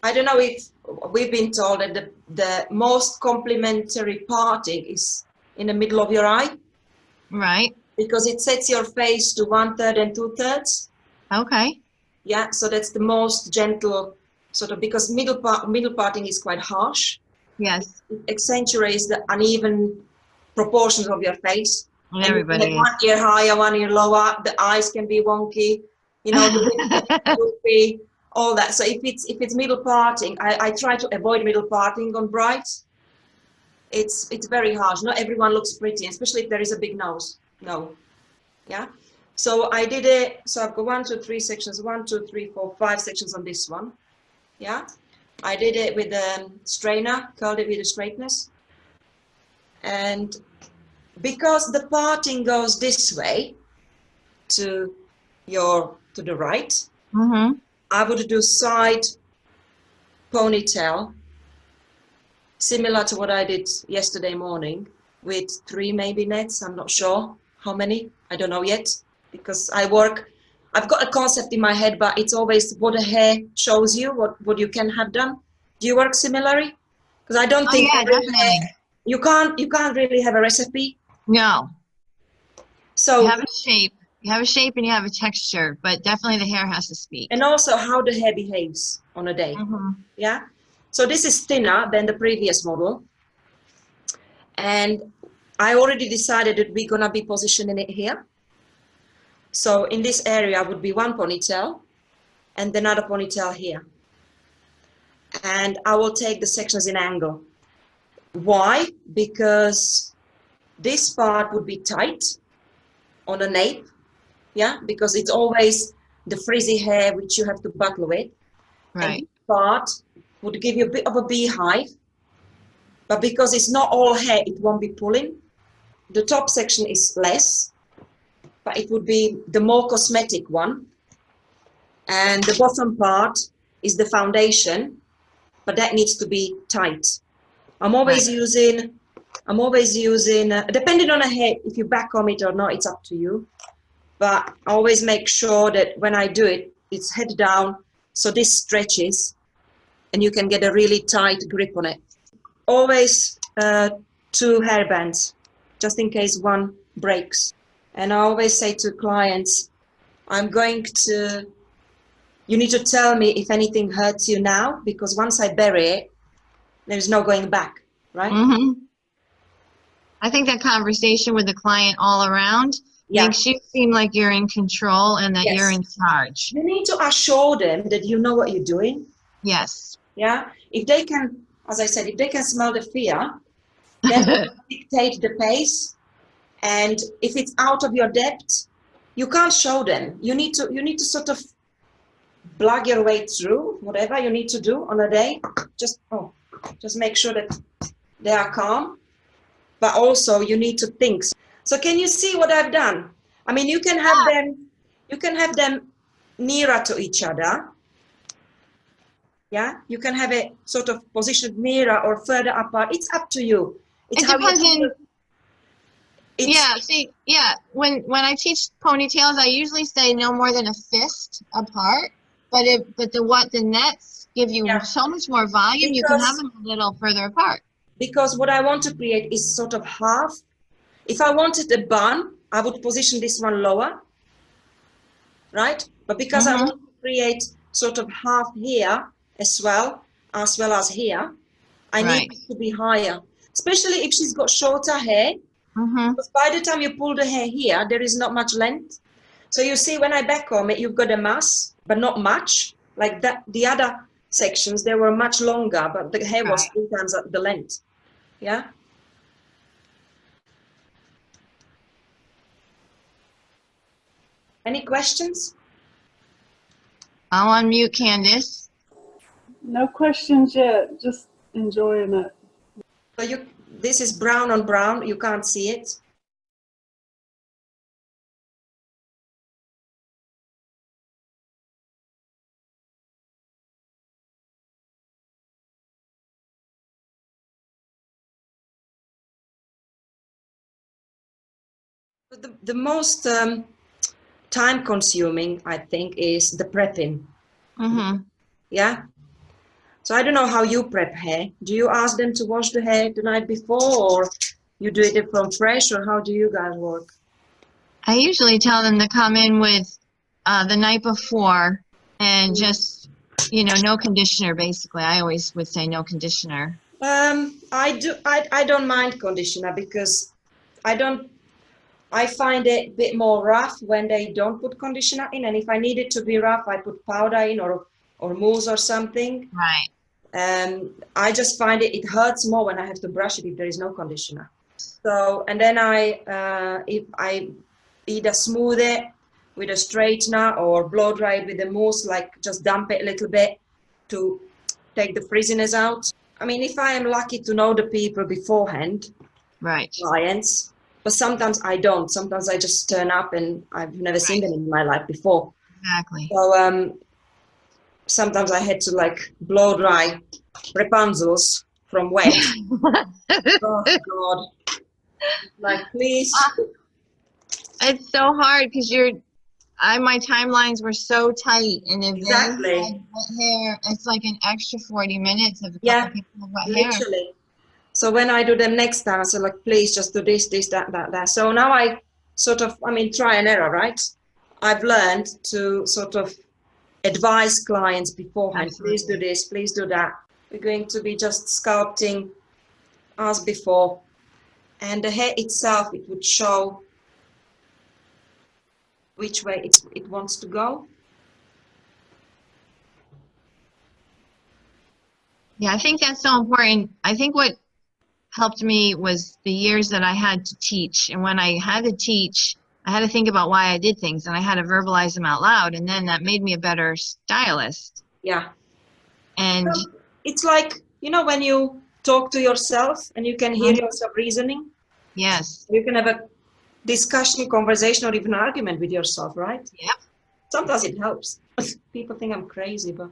I don't know if we've been told that the most complimentary parting is in the middle of your eye. Right. Because it sets your face to 1/3 and 2/3. Okay. Yeah, so that's the most gentle sort of, because middle parting is quite harsh. Yes. It accentuates the uneven proportions of your face. And everybody is. One ear higher, one ear lower. The eyes can be wonky, you know, the lips, all that. So if it's middle parting, I try to avoid middle parting on brides. It's very harsh. Not everyone looks pretty, especially if there is a big nose. No. Yeah. So I did it. So I've got 1, 2, 3 sections. 1, 2, 3, 4, 5 sections on this one. Yeah. I did it with a straightener, curled it with a straightness. And because the parting goes this way to the right, I would do side ponytail, similar to what I did yesterday morning, with 3 maybe nets. I'm not sure how many. I don't know yet, because I've got a concept in my head, but it's always what the hair shows you, what you can have done. Do you work similarly? Because I don't think you can't really have a recipe. No. So you have a shape. You have a shape and you have a texture, but definitely the hair has to speak. And also how the hair behaves on a day. Yeah. So this is thinner than the previous model. And I already decided that we're gonna be positioning it here. So in this area would be one ponytail and another ponytail here. And I will take the sections in angle. Why? Because this part would be tight on the nape. Yeah, because it's always the frizzy hair which you have to battle with. Right. And this part would give you a bit of a beehive, but because it's not all hair, it won't be pulling. The top section is less, but it would be the more cosmetic one. And the bottom part is the foundation, but that needs to be tight. I'm always using, depending on the hair, if you back comb it or not, it's up to you. But I always make sure that when I do it, it's head down, so this stretches, and you can get a really tight grip on it. Always 2 hair bands, just in case one breaks. And I always say to clients, you need to tell me if anything hurts you now, because once I bury it, there's no going back, right? I think that conversation with the client all around makes you seem like you're in control and that you're in charge. You need to assure them that you know what you're doing. Yes. Yeah. If they can, as I said, if they can smell the fear, then they dictate the pace. And if it's out of your depth, you can't show them. You need to sort of plug your way through whatever you need to do on a day. Just make sure that they are calm, but also you need to think. So can you see what I've done? I mean, you can have them nearer to each other. Yeah, you can have it sort of positioned nearer or further apart. It's up to you. It depends on. When I teach ponytails, I usually say no more than a fist apart. But the nets give you so much more volume. Because you can have them a little further apart. Because what I want to create is sort of half. If I wanted a bun, I would position this one lower, right? But because I want to create sort of half here as well as here, I need it to be higher, especially if she's got shorter hair. Because by the time you pull the hair here, there is not much length. So you see, when I back comb it, you've got a mass, but not much. Like that, the other sections, they were much longer, but the hair was 3 times the length. Yeah. Any questions? I'll unmute Candice. No questions yet, just enjoying it. So this is brown on brown, you can't see it. The most time consuming, I think, is the prepping. Yeah. So I don't know how you prep hair. Do you ask them to wash the hair the night before, or you do it from fresh, or how do you guys work? I usually tell them to come in with the night before and just, you know, no conditioner, basically. I always would say no conditioner. I don't mind conditioner because I find it a bit more rough when they don't put conditioner in, and if I need it to be rough, I put powder in or mousse or something. Right. I just find it hurts more when I have to brush it if there is no conditioner. So, and then if I either smooth it with a straightener or blow dry it with a mousse, like just dump it a little bit to take the frizziness out. I mean, if I am lucky to know the people beforehand, Right. clients, but sometimes I don't. Sometimes I just turn up and I've never seen them in my life before. Exactly. So sometimes I had to like blow dry Rapunzel's from wet. Oh God! Like please. It's so hard because my timelines were so tight, and if Exactly. they had wet hair, it's like an extra 40 minutes of a couple people with wet Literally. hair. So when I do them next time, I say like, please just do this, that. So now I sort of, I mean, try and error, right? I've learned to sort of advise clients beforehand. Absolutely. Please do this, please do that. We're going to be just sculpting as before, and the hair itself, it would show which way it wants to go. Yeah, I think that's so important. I think what helped me was the years that I had to teach. And when I had to teach, I had to think about why I did things, and I had to verbalize them out loud. And then that made me a better stylist. Yeah. And it's like, you know, when you talk to yourself and you can hear yourself reasoning. Yes. You can have a discussion, conversation, or even an argument with yourself, right? Yep. Sometimes it helps. People think I'm crazy, but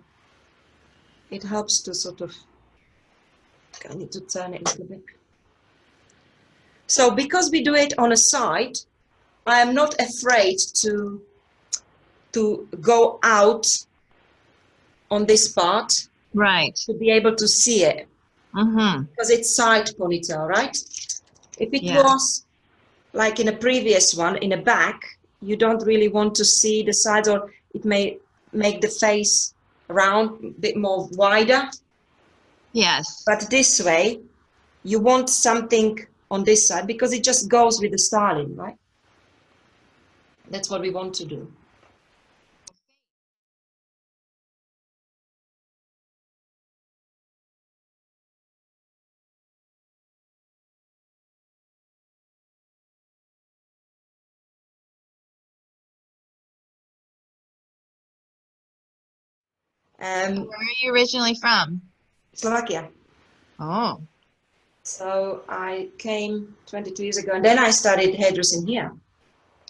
it helps to sort of, I need to turn it a little bit. So because we do it on a side, I am not afraid to go out on this part. Right. To be able to see it. Mm-hmm. Because it's side ponytail, right? If it was like in a previous one, in a back, you don't really want to see the sides, or it may make the face round, a bit more wider. Yes. But this way, you want something on this side because it just goes with the styling, right? That's what we want to do. Where are you originally from? Slovakia. Oh. So I came 22 years ago, and then I studied hairdressing here.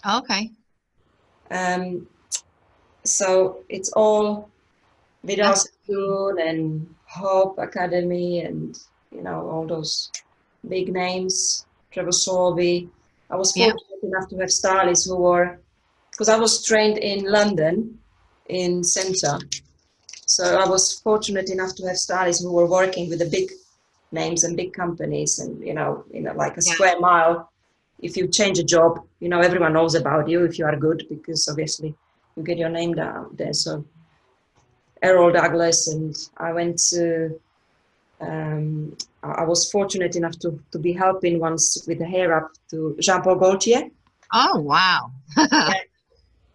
Okay. So it's all Vieri Wickes and Hope Academy, and you know, all those big names, Trevor Solby. I was fortunate enough to have stylists who were, because I was trained in London in Centre. So I was fortunate enough to have stylists who were working with the big names and big companies, and you know, like a square mile. If you change a job, you know, everyone knows about you if you are good, because obviously you get your name down there. So Errol Douglas, and I went to, I was fortunate enough to be helping once with the hair up to Jean-Paul Gaultier. Oh, wow.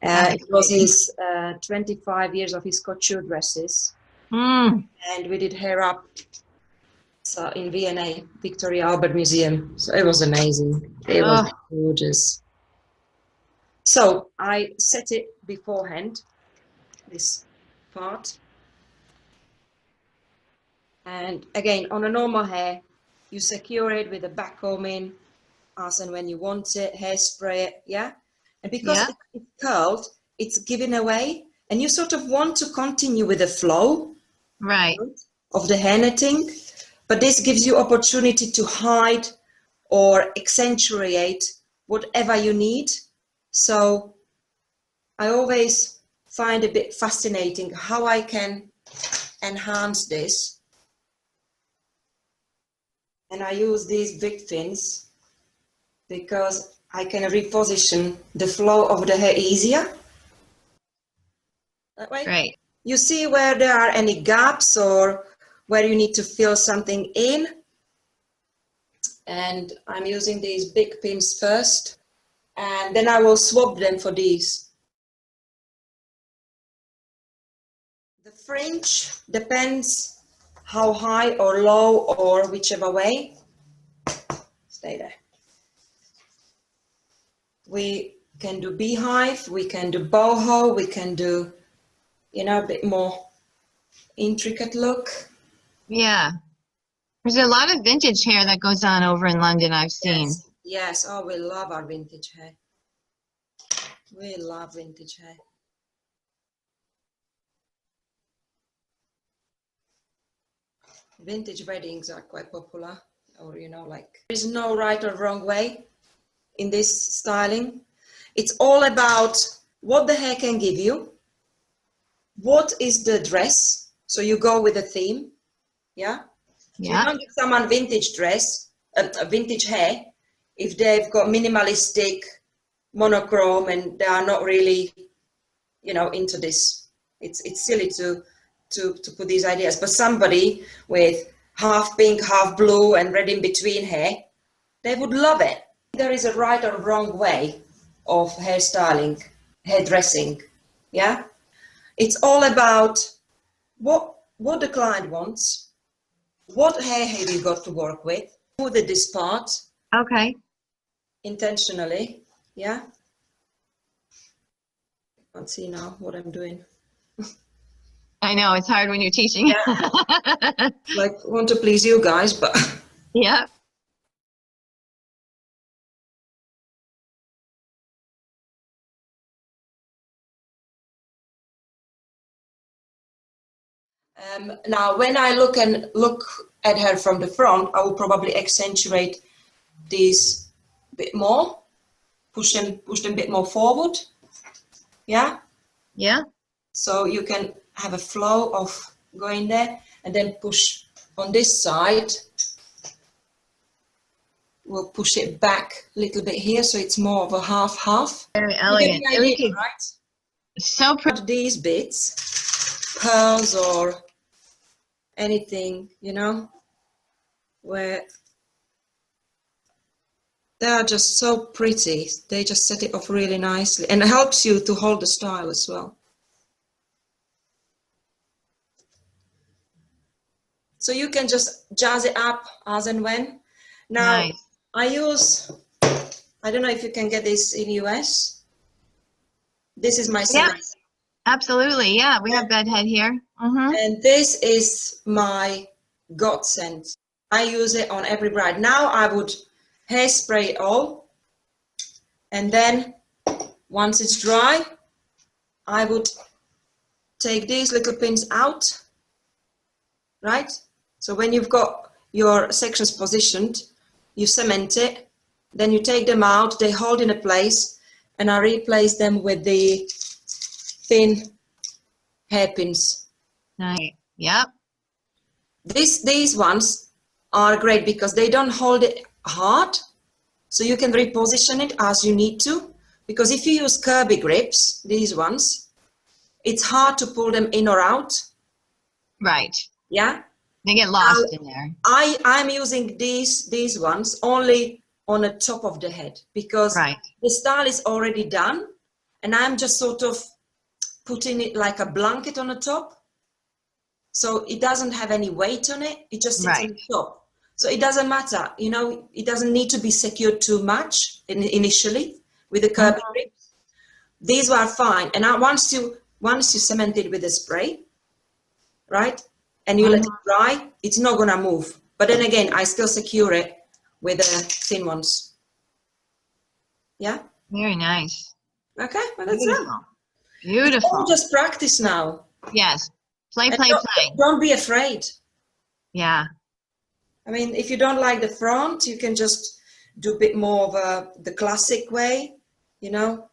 It was his 25 years of his couture dresses. And we did hair up in V&A, Victoria Albert Museum. So it was amazing. It was gorgeous. So I set it beforehand, this part. And again, on a normal hair, you secure it with a backcomb in, as and when you want it, hairspray it, yeah? And because it's curled, it's given away, and you sort of want to continue with the flow of the hair netting, but this gives you opportunity to hide or accentuate whatever you need. So I always find a bit fascinating how I can enhance this And I use these big pins because I can reposition the flow of the hair easier. That way. Great. You see where there are any gaps or where you need to fill something in. And I'm using these big pins first, and then I will swap them for these. The fringe depends how high or low or whichever way. Stay there. We can do beehive, we can do boho, we can do, you know, a bit more intricate look. Yeah. There's a lot of vintage hair that goes on over in London, I've seen. Yes, yes. Oh, we love our vintage hair. We love vintage hair. Vintage weddings are quite popular, or, you know, like, there is no right or wrong way in this styling. It's all about what the hair can give you, what is the dress, so you go with the theme. Yeah. Yeah. You don't give someone vintage dress, a vintage hair, if they've got minimalistic, monochrome, and they are not really, you know, into this. It's silly to put these ideas. But somebody with half pink, half blue, and red in between hair, they would love it. There is a right or wrong way of hairstyling, hairdressing. Yeah. It's all about what the client wants. What hair have you got to work with? Smoothen this part. Okay. Intentionally, yeah. I can't see now what I'm doing. I know, it's hard when you're teaching. Yeah. Like, want to please you guys, but. Yeah. Now, when I look at her from the front, I will probably accentuate these a bit more, push them a bit more forward. Yeah. Yeah. So you can have a flow of going there, and then push on this side. We'll push it back a little bit here, so it's more of a half-half. Very elegant. You get the idea, right? So pretty. These bits, pearls or anything, you know, where they are just so pretty. They just set it off really nicely, and it helps you to hold the style as well. So you can just jazz it up as and when. Now, Nice. I use, I don't know if you can get this in US. This is my cement. Yes, absolutely. Yeah, we have bedhead here. And this is my godsend. I use it on every bride. Now I would hairspray it all, and then once it's dry, I would take these little pins out, right? So when you've got your sections positioned, you cement it, then you take them out, they hold in a place, and I replace them with the thin hairpins. Nice. Yep. These ones are great because they don't hold it hard, so you can reposition it as you need to. Because if you use curvy grips, these ones, it's hard to pull them in or out. Right. Yeah. They get lost in there. I'm using these ones only on the top of the head because the style is already done, and I'm just sort of putting it like a blanket on the top. So it doesn't have any weight on it. It just sits on the top. So it doesn't matter, you know, it doesn't need to be secured too much initially with the curvy grips. These were fine. And once you cement it with a spray, right, and you let it dry, it's not going to move. But then again, I still secure it with the thin ones. Yeah? Very nice. Okay, well, that's it. Beautiful. It's all just practice now. Yes. Play, And play, play. Don't be afraid. Yeah. I mean, if you don't like the front, you can just do a bit more of the classic way, you know.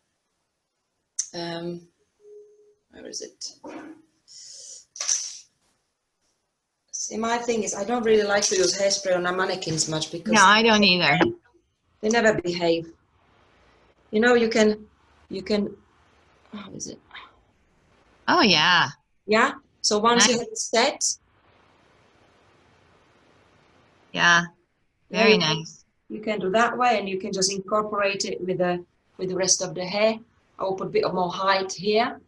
Where is it? See, my thing is, I don't really like to use hairspray on our mannequins much because No, I don't either. they never behave. You know, you can, how is it? Oh, yeah. Yeah. So once you Nice. have it set, Yeah. yeah, Very nice. you can do that way, and you can just incorporate it with the rest of the hair. I will put a bit of more height here.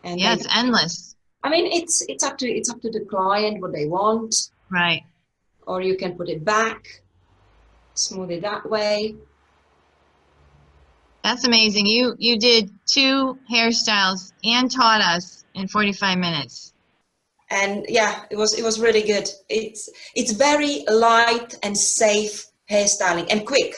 And Yeah, it's endless. I mean, it's up to the client what they want, Right. or you can put it back, smooth it that way. That's amazing. You did 2 hairstyles and taught us in 45 minutes. And yeah, it was really good. It's very light and safe hairstyling and quick.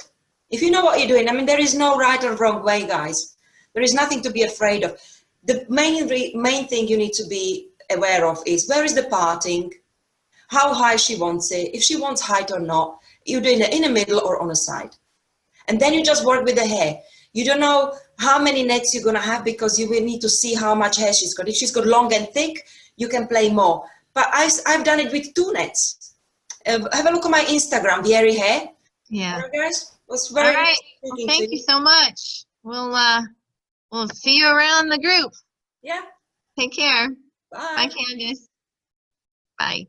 If you know what you're doing, I mean, there is no right or wrong way, guys. There is nothing to be afraid of. The main thing you need to be aware of is where is the parting, how high she wants it, if she wants height or not. You're doing it in the middle or on the side. And then you just work with the hair. You don't know how many nets you're going to have because you will need to see how much hair she's got. If she's got long and thick, you can play more. But I've done it with 2 nets. Have a look at my Instagram, Vieri Hair. Yeah. All right, guys? It was very All right. nice Well, speaking thank to you so much. We'll see you around the group. Yeah. Take care. Bye. Bye, Candace. Bye.